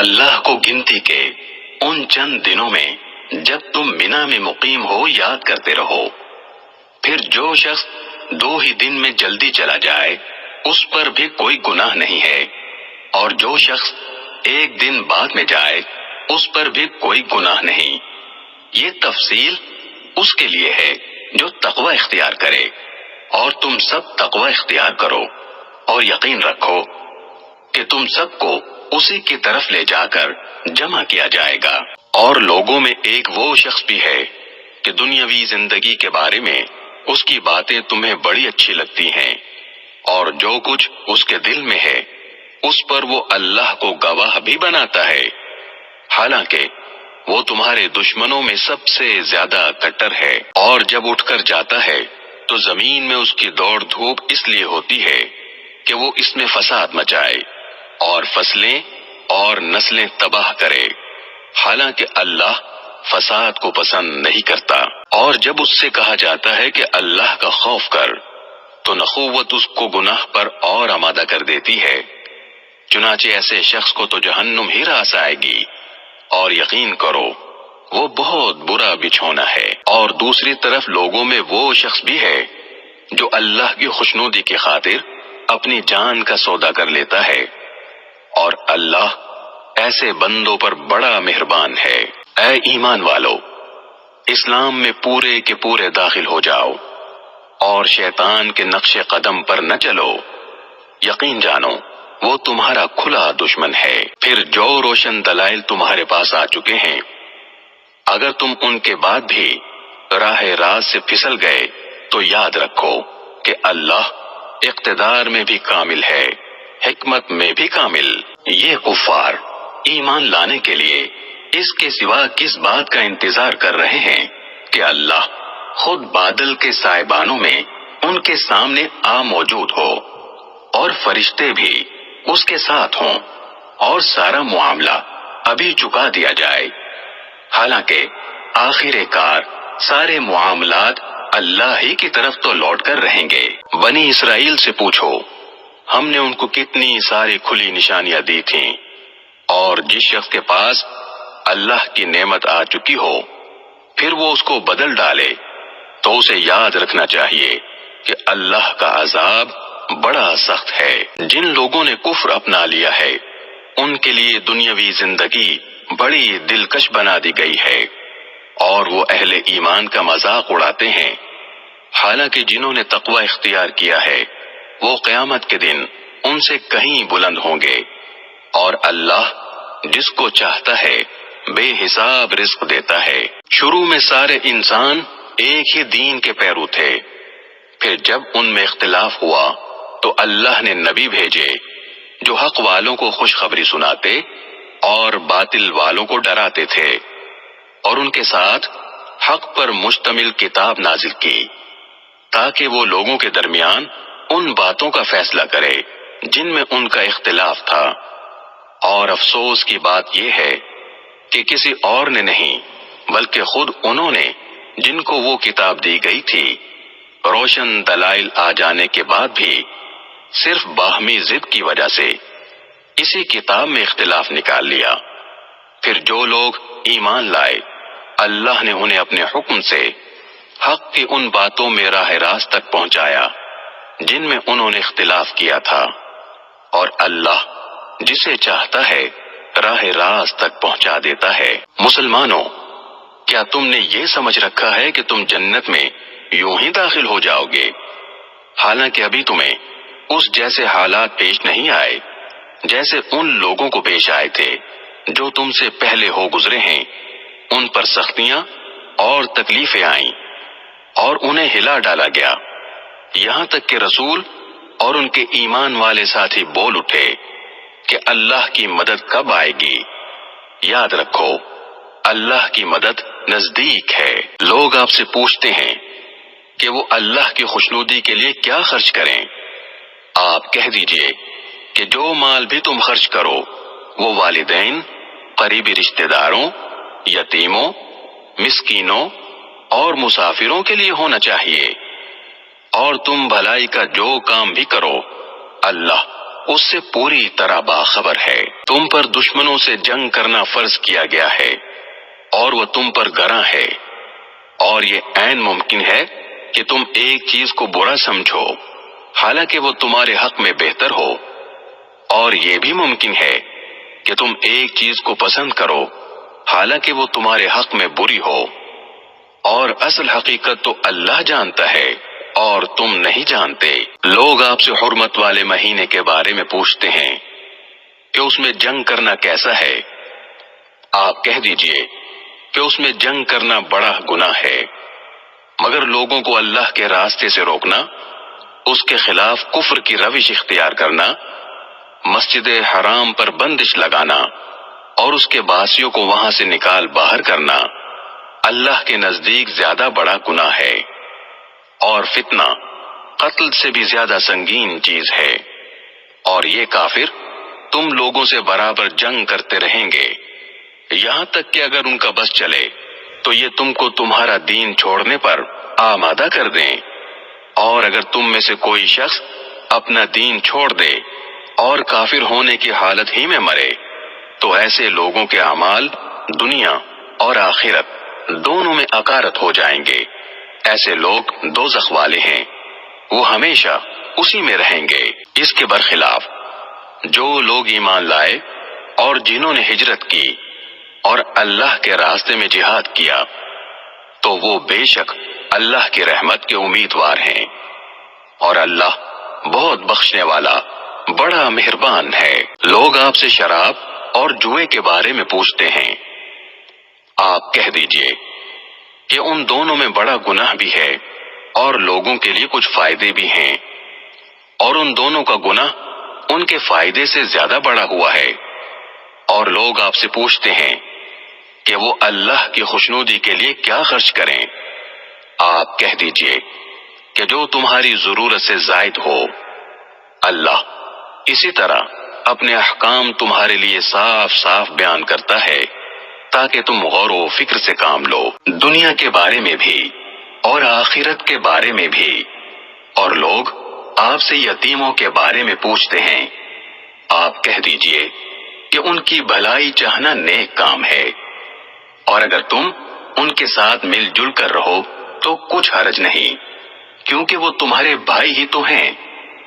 اللہ کو گنتی کے ان چند دنوں میں جب تم منا میں مقیم ہو یاد کرتے رہو۔ پھر جو شخص 2 ہی دن میں جلدی چلا جائے اس پر بھی کوئی گناہ نہیں ہے، اور جو شخص 1 دن بعد میں جائے اس پر بھی کوئی گناہ نہیں۔ یہ تفصیل اس کے لیے ہے جو تقوی اختیار کرے، اور تم سب تقوی اختیار کرو، اور یقین رکھو کہ تم سب کو اسی کی طرف لے جا کر جمع کیا جائے گا۔ اور لوگوں میں ایک وہ شخص بھی ہے کہ دنیاوی زندگی کے بارے میں اس کی باتیں تمہیں بڑی اچھی لگتی ہیں، اور جو کچھ اس کے دل میں ہے اس پر وہ اللہ کو گواہ بھی بناتا ہے، حالانکہ وہ تمہارے دشمنوں میں سب سے زیادہ کٹر ہے۔ اور جب اٹھ کر جاتا ہے تو زمین میں اس کی دوڑ دھوپ اس لیے ہوتی ہے کہ وہ اس میں فساد مچائے اور فصلیں اور نسلیں تباہ کرے، حالانکہ اللہ فساد کو پسند نہیں کرتا۔ اور جب اس سے کہا جاتا ہے کہ اللہ کا خوف کر تو نخوت اس کو گناہ پر اور آمادہ کر دیتی ہے، چنانچہ ایسے شخص کو تو جہنم ہی راس آئے گی، اور یقین کرو وہ بہت برا بچھونا ہے۔ اور دوسری طرف لوگوں میں وہ شخص بھی ہے جو اللہ کی خوشنودی کی خاطر اپنی جان کا سودا کر لیتا ہے، اور اللہ ایسے بندوں پر بڑا مہربان ہے۔ اے ایمان والو، اسلام میں پورے کے پورے داخل ہو جاؤ اور شیطان کے نقش قدم پر نہ چلو، یقین جانو وہ تمہارا کھلا دشمن ہے۔ پھر جو روشن دلائل تمہارے پاس آ چکے ہیں، اگر تم ان کے بعد بھی راہ راست سے پھسل گئے تو یاد رکھو کہ اللہ اقتدار میں بھی کامل ہے، حکمت میں بھی کامل۔ یہ کفار ایمان لانے کے لیے اس کے سوا کس بات کا انتظار کر رہے ہیں کہ اللہ خود بادل کے سائبانوں میں ان کے سامنے آ موجود ہو، اور فرشتے بھی اس کے ساتھ ہوں، اور سارا معاملہ ابھی چکا دیا جائے، حالانکہ آخر کار سارے معاملات اللہ ہی کی طرف تو لوٹ کر رہیں گے۔ بنی اسرائیل سے پوچھو، ہم نے ان کو کتنی ساری کھلی نشانیاں دی تھیں، اور جس شخص کے پاس اللہ کی نعمت آ چکی ہو پھر وہ اس کو بدل ڈالے تو اسے یاد رکھنا چاہیے کہ اللہ کا عذاب بڑا سخت ہے۔ جن لوگوں نے کفر اپنا لیا ہے ان کے لیے دنیاوی زندگی بڑی دلکش بنا دی گئی ہے، اور وہ اہل ایمان کا مذاق اڑاتے ہیں، حالانکہ جنہوں نے تقوی اختیار کیا ہے وہ قیامت کے دن ان سے کہیں بلند ہوں گے، اور اللہ جس کو چاہتا ہے بے حساب رزق دیتا ہے۔ شروع میں سارے انسان ایک ہی دین کے پیرو تھے، پھر جب ان میں اختلاف ہوا تو اللہ نے نبی بھیجے جو حق والوں کو خوشخبری سناتے اور باطل والوں کو ڈراتے تھے، اور ان کے ساتھ حق پر مشتمل کتاب نازل کی تاکہ وہ لوگوں کے درمیان ان باتوں کا فیصلہ کرے جن میں ان کا اختلاف تھا۔ اور افسوس کی بات یہ ہے کہ کسی اور نے نہیں بلکہ خود انہوں نے، جن کو وہ کتاب دی گئی تھی، روشن دلائل آ جانے کے بعد بھی صرف باہمی ضد کی وجہ سے اسی کتاب میں اختلاف نکال لیا۔ پھر جو لوگ ایمان لائے اللہ نے انہیں اپنے حکم سے حق کی ان باتوں میں راہ راست تک پہنچایا جن میں انہوں نے اختلاف کیا تھا، اور اللہ جسے چاہتا ہے راہ راست تک پہنچا دیتا ہے۔ مسلمانوں، کیا تم نے یہ سمجھ رکھا ہے کہ تم جنت میں یوں ہی داخل ہو جاؤ گے، حالانکہ ابھی تمہیں اس جیسے حالات پیش نہیں آئے جیسے ان لوگوں کو پیش آئے تھے جو تم سے پہلے ہو گزرے ہیں؟ ان پر سختیاں اور تکلیفیں آئیں اور انہیں ہلا ڈالا گیا، یہاں تک کہ رسول اور ان کے ایمان والے ساتھی بول اٹھے کہ اللہ کی مدد کب آئے گی؟ یاد رکھو اللہ کی مدد نزدیک ہے۔ لوگ آپ سے پوچھتے ہیں کہ وہ اللہ کی خوشنودی کے لیے کیا خرچ کریں؟ آپ کہہ دیجئے کہ جو مال بھی تم خرچ کرو وہ والدین، قریبی رشتہ داروں، یتیموں، مسکینوں اور مسافروں کے لیے ہونا چاہیے، اور تم بھلائی کا جو کام بھی کرو اللہ اس سے پوری طرح باخبر ہے۔ تم پر دشمنوں سے جنگ کرنا فرض کیا گیا ہے اور وہ تم پر گراں ہے، اور یہ عین ممکن ہے کہ تم ایک چیز کو برا سمجھو حالانکہ وہ تمہارے حق میں بہتر ہو، اور یہ بھی ممکن ہے کہ تم ایک چیز کو پسند کرو حالانکہ وہ تمہارے حق میں بری ہو، اور اصل حقیقت تو اللہ جانتا ہے اور تم نہیں جانتے۔ لوگ آپ سے حرمت والے مہینے کے بارے میں پوچھتے ہیں کہ اس میں جنگ کرنا کیسا ہے۔ آپ کہہ دیجئے کہ اس میں جنگ کرنا بڑا گناہ ہے، مگر لوگوں کو اللہ کے راستے سے روکنا، اس کے خلاف کفر کی روش اختیار کرنا، مسجد حرام پر بندش لگانا اور اس کے باسیوں کو وہاں سے نکال باہر کرنا اللہ کے نزدیک زیادہ بڑا گناہ ہے، اور فتنہ قتل سے بھی زیادہ سنگین چیز ہے، اور یہ کافر تم لوگوں سے برابر جنگ کرتے رہیں گے یہاں تک کہ اگر ان کا بس چلے تو یہ تم کو تمہارا دین چھوڑنے پر آمادہ کر دیں، اور اگر تم میں سے کوئی شخص اپنا دین چھوڑ دے اور کافر ہونے کی حالت ہی میں مرے تو ایسے لوگوں کے اعمال دنیا اور آخرت دونوں میں اکارت ہو جائیں گے۔ ایسے لوگ دوزخ والے ہیں، وہ ہمیشہ اسی میں رہیں گے۔ اس کے برخلاف جو لوگ ایمان لائے اور جنہوں نے ہجرت کی اور اللہ کے راستے میں جہاد کیا تو وہ بے شک اللہ کی رحمت کے امیدوار ہیں، اور اللہ بہت بخشنے والا بڑا مہربان ہے۔ لوگ آپ سے شراب اور جوئے کے بارے میں پوچھتے ہیں، آپ کہہ دیجئے کہ ان دونوں میں بڑا گناہ بھی ہے اور لوگوں کے لیے کچھ فائدے بھی ہیں، اور ان دونوں کا گناہ ان کے فائدے سے زیادہ بڑا ہوا ہے۔ اور لوگ آپ سے پوچھتے ہیں کہ وہ اللہ کی خوشنودی کے لیے کیا خرچ کریں۔ آپ کہہ دیجئے کہ جو تمہاری ضرورت سے زائد ہو۔ اللہ اسی طرح اپنے احکام تمہارے لیے صاف صاف بیان کرتا ہے تاکہ تم غور و فکر سے کام لو، دنیا کے بارے میں بھی اور آخرت کے بارے میں بھی۔ اور لوگ آپ سے یتیموں کے بارے میں پوچھتے ہیں، آپ کہہ دیجئے کہ ان کی بھلائی چاہنا نیک کام ہے، اور اگر تم ان کے ساتھ مل جل کر رہو تو کچھ حرج نہیں، کیونکہ وہ تمہارے بھائی ہی تو ہیں،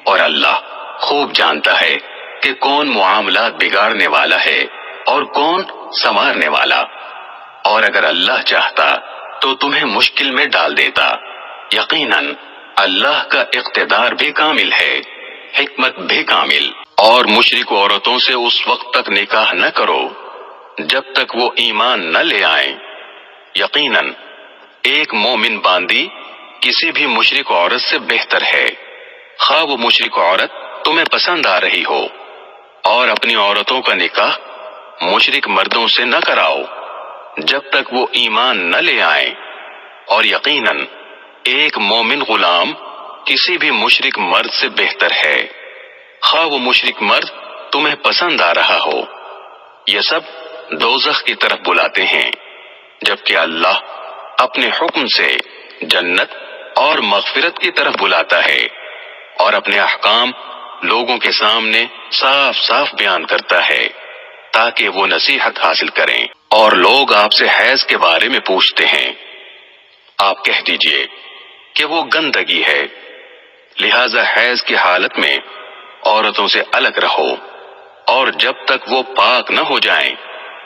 اور اللہ خوب جانتا ہے کہ کون معاملات بگاڑنے والا ہے اور کون سنوارنے والا، اور اگر اللہ چاہتا تو تمہیں مشکل میں ڈال دیتا۔ یقیناً اللہ کا اقتدار بھی کامل ہے، حکمت بھی کامل۔ اور مشرک عورتوں سے اس وقت تک نکاح نہ کرو جب تک وہ ایمان نہ لے آئیں، یقیناً ایک مومن باندی کسی بھی مشرک عورت سے بہتر ہے، خواہ وہ مشرک عورت تمہیں پسند آ رہی ہو، اور اپنی عورتوں کا نکاح مشرک مردوں سے نہ کراؤ جب تک وہ ایمان نہ لے آئیں، اور یقیناً ایک مومن غلام کسی بھی مشرک مرد سے بہتر ہے، خواہ وہ مشرک مرد تمہیں پسند آ رہا ہو۔ یہ سب دوزخ کی طرف بلاتے ہیں، جبکہ اللہ اپنے حکم سے جنت اور مغفرت کی طرف بلاتا ہے، اور اپنے احکام لوگوں کے سامنے صاف صاف بیان کرتا ہے تاکہ وہ نصیحت حاصل کریں۔ اور لوگ آپ سے حیض کے بارے میں پوچھتے ہیں، آپ کہہ دیجئے کہ وہ گندگی ہے، لہذا حیض کی حالت میں عورتوں سے الگ رہو، اور جب تک وہ پاک نہ ہو جائیں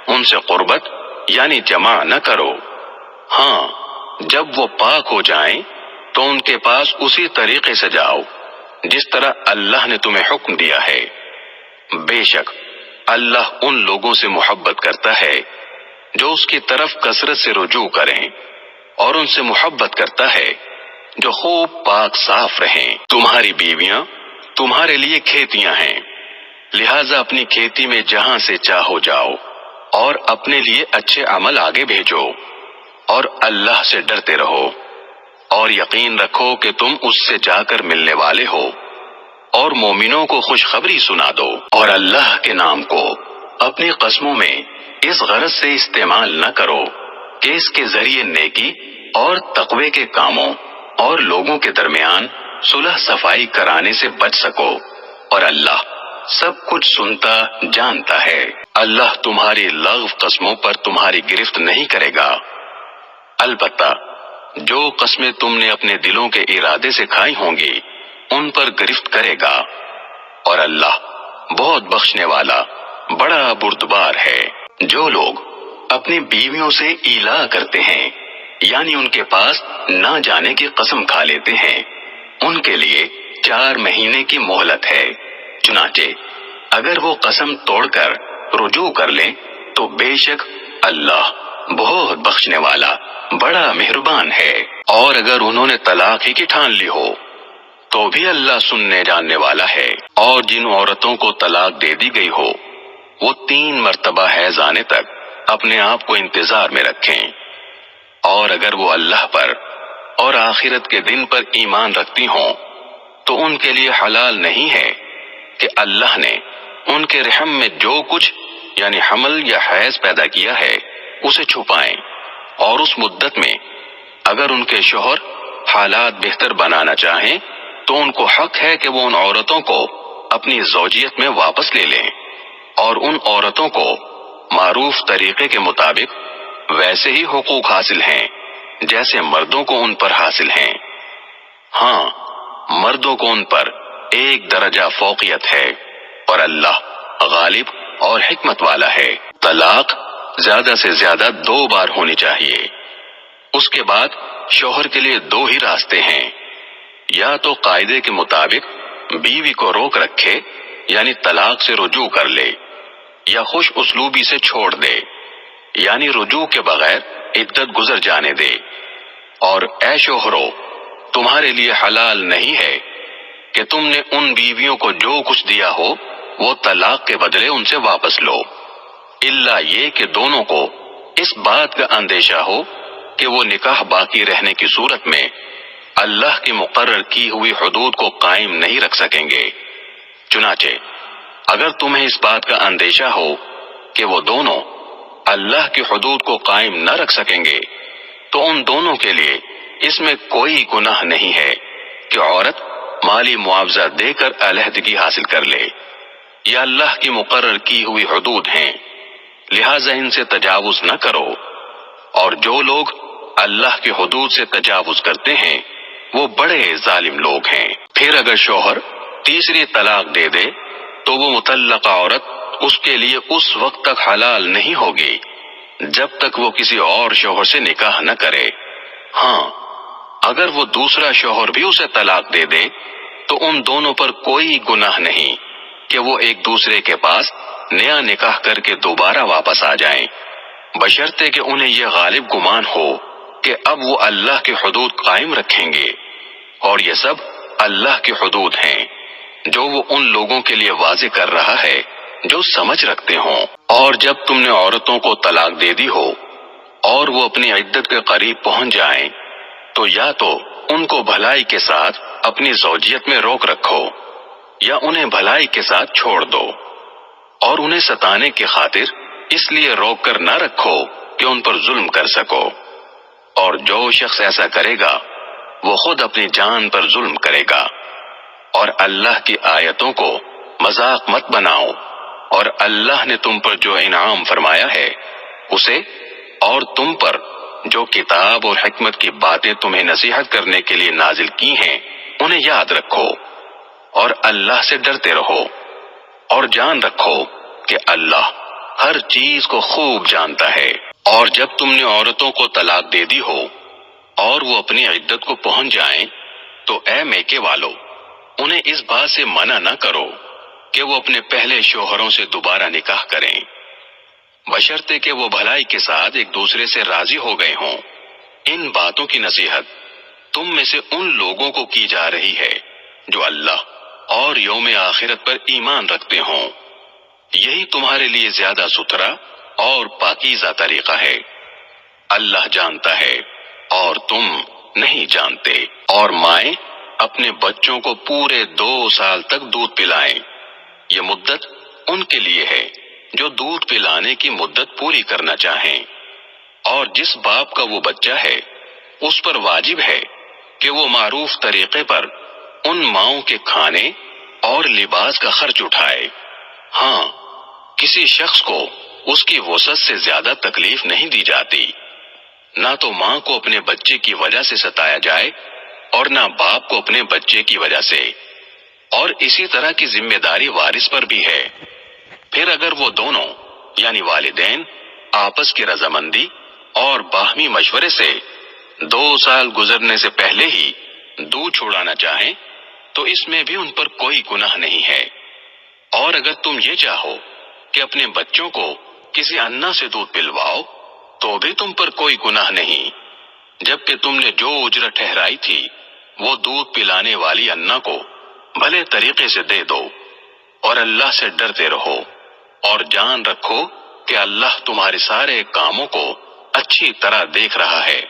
ان سے قربت یعنی جماع نہ کرو۔ ہاں جب وہ پاک ہو جائیں تو ان کے پاس اسی طریقے سے جاؤ جس طرح اللہ نے تمہیں حکم دیا ہے، بے شک اللہ ان لوگوں سے محبت کرتا ہے جو اس کی طرف کثرت سے رجوع کریں، اور ان سے محبت کرتا ہے جو خوب پاک صاف رہیں۔ تمہاری بیویاں تمہارے لیے کھیتیاں ہیں، لہذا اپنی کھیتی میں جہاں سے چاہو جاؤ، اور اپنے لیے اچھے عمل آگے بھیجو، اور اللہ سے ڈرتے رہو، اور یقین رکھو کہ تم اس سے جا کر ملنے والے ہو، اور مومنوں کو خوشخبری سنا دو۔ اور اللہ کے نام کو اپنی قسموں میں اس غرض سے استعمال نہ کرو کہ اس کے ذریعے نیکی اور تقوی کے کاموں اور لوگوں کے درمیان صلح صفائی کرانے سے بچ سکو، اور اللہ سب کچھ سنتا جانتا ہے۔ اللہ تمہاری لغو قسموں پر تمہاری گرفت نہیں کرے گا، البتہ جو قسمیں تم نے اپنے دلوں کے ارادے سے کھائی ہوں گی ان پر گرفت کرے گا، اور اللہ بہت بخشنے والا بڑا بردبار ہے۔ جو لوگ اپنی بیویوں سے ایلا کرتے ہیں یعنی ان کے پاس نہ جانے کی قسم کھا لیتے ہیں، ان کے لیے 4 مہینے کی مہلت ہے۔ چنانچہ اگر وہ قسم توڑ کر رجوع کر لیں تو بے شک اللہ بہت بخشنے والا بڑا مہربان ہے۔ اور اگر انہوں نے طلاق ہی کی ٹھان لی ہو تو بھی اللہ سننے جاننے والا ہے۔ اور جن عورتوں کو طلاق دے دی گئی ہو وہ 3 مرتبہ حیض آنے تک اپنے آپ کو انتظار میں رکھیں، اور اگر وہ اللہ پر اور آخرت کے دن پر ایمان رکھتی ہوں تو ان کے لیے حلال نہیں ہے کہ اللہ نے ان کے رحم میں جو کچھ یعنی حمل یا حیض پیدا کیا ہے اسے چھپائیں، اور اس مدت میں اگر ان کے شوہر حالات بہتر بنانا چاہیں تو ان کو حق ہے کہ وہ ان عورتوں کو اپنی زوجیت میں واپس لے لیں، اور ان عورتوں کو معروف طریقے کے مطابق ویسے ہی حقوق حاصل ہیں جیسے مردوں کو ان پر حاصل ہیں۔ ہاں، مردوں کو ان پر 1 درجہ فوقیت ہے، اور اللہ غالب اور حکمت والا ہے۔ طلاق زیادہ سے زیادہ 2 بار ہونی چاہیے۔ اس کے بعد شوہر کے لیے 2 ہی راستے ہیں، یا تو قاعدے کے مطابق بیوی کو روک رکھے یعنی طلاق سے رجوع کر لے، یا خوش اسلوبی سے چھوڑ دے یعنی رجوع کے بغیر عدت گزر جانے دے۔ اور اے شوہرو، تمہارے لیے حلال نہیں ہے کہ تم نے ان بیویوں کو جو کچھ دیا ہو وہ طلاق کے بدلے ان سے واپس لو، الا یہ کہ دونوں کو اس بات کا اندیشہ ہو کہ وہ نکاح باقی رہنے کی صورت میں اللہ کی مقرر کی ہوئی حدود کو قائم نہیں رکھ سکیں گے۔ چنانچہ اگر تمہیں اس بات کا اندیشہ ہو کہ وہ دونوں اللہ کی حدود کو قائم نہ رکھ سکیں گے تو ان دونوں کے لیے اس میں کوئی گناہ نہیں ہے کہ عورت مالی معاوضہ دے کر علیحدگی حاصل کر لے۔ یہ اللہ کی مقرر کی ہوئی حدود ہیں، لہذا ان سے تجاوز نہ کرو، اور جو لوگ اللہ کی حدود سے تجاوز کرتے ہیں وہ بڑے ظالم لوگ ہیں۔ پھر اگر شوہر تیسری طلاق دے دے تو وہ مطلقہ عورت اس کے لیے اس وقت تک حلال نہیں ہوگی جب تک وہ کسی اور شوہر سے نکاح نہ کرے۔ ہاں، اگر وہ دوسرا شوہر بھی اسے طلاق دے دے تو ان دونوں پر کوئی گناہ نہیں کہ وہ ایک دوسرے کے پاس نیا نکاح کر کے دوبارہ واپس آ جائیں، بشرطے کہ انہیں یہ غالب گمان ہو کہ اب وہ اللہ کی حدود قائم رکھیں گے، اور یہ سب اللہ کی حدود ہیں جو وہ ان لوگوں کے لیے واضح کر رہا ہے جو سمجھ رکھتے ہوں۔ اور جب تم نے عورتوں کو طلاق دے دی ہو اور وہ اپنی عدت کے قریب پہنچ جائیں تو یا تو ان کو بھلائی کے ساتھ اپنی زوجیت میں روک رکھو یا انہیں بھلائی کے ساتھ چھوڑ دو، اور انہیں ستانے کی خاطر اس لیے روک کر نہ رکھو کہ ان پر ظلم کر سکو، اور جو شخص ایسا کرے گا وہ خود اپنی جان پر ظلم کرے گا۔ اور اللہ کی آیتوں کو مذاق مت بناؤ، اور اللہ نے تم پر جو انعام فرمایا ہے اسے اور تم پر جو کتاب اور حکمت کی باتیں تمہیں نصیحت کرنے کے لیے نازل کی ہیں انہیں یاد رکھو، اور اللہ سے ڈرتے رہو، اور جان رکھو کہ اللہ ہر چیز کو خوب جانتا ہے۔ اور جب تم نے عورتوں کو طلاق دے دی ہو اور وہ اپنی عدت کو پہنچ جائیں تو اے میکے والو، انہیں اس بات سے منع نہ کرو کہ وہ اپنے پہلے شوہروں سے دوبارہ نکاح کریں، بشرطے کہ وہ بھلائی کے ساتھ ایک دوسرے سے راضی ہو گئے ہوں۔ ان باتوں کی نصیحت تم میں سے ان لوگوں کو کی جا رہی ہے جو اللہ اور یوم آخرت پر ایمان رکھتے ہوں، یہی تمہارے لیے زیادہ ستھرا اور پاکیزہ طریقہ ہے۔ اللہ جانتا ہے اور تم نہیں جانتے۔ اور مائیں اپنے بچوں کو پورے 2 سال تک دودھ پلائیں، یہ مدت ان کے لیے ہے جو دودھ پلانے کی مدت پوری کرنا چاہیں، اور جس باپ کا وہ بچہ ہے اس پر واجب ہے کہ وہ معروف طریقے پر ان ماؤں کے کھانے اور لباس کا خرچ اٹھائے۔ ہاں، کسی شخص کو اس کی وسعت سے زیادہ تکلیف نہیں دی جاتی۔ نہ تو ماں کو اپنے بچے کی وجہ سے ستایا جائے اور نہ باپ کو اپنے بچے کی وجہ سے، اور اسی طرح کی ذمہ داری وارث پر بھی ہے۔ پھر اگر وہ دونوں یعنی والدین آپس کی رضامندی اور باہمی مشورے سے 2 سال گزرنے سے پہلے ہی دودھ چھوڑانا چاہیں تو اس میں بھی ان پر کوئی گناہ نہیں ہے۔ اور اگر تم یہ چاہو کہ اپنے بچوں کو کسی انا سے دودھ پلواؤ تو بھی تم پر کوئی گناہ نہیں، جبکہ تم نے جو اجرت ٹھہرائی تھی وہ دودھ پلانے والی انا کو بھلے طریقے سے دے دو، اور اللہ سے ڈرتے رہو اور جان رکھو کہ اللہ تمہارے سارے کاموں کو اچھی طرح دیکھ رہا ہے۔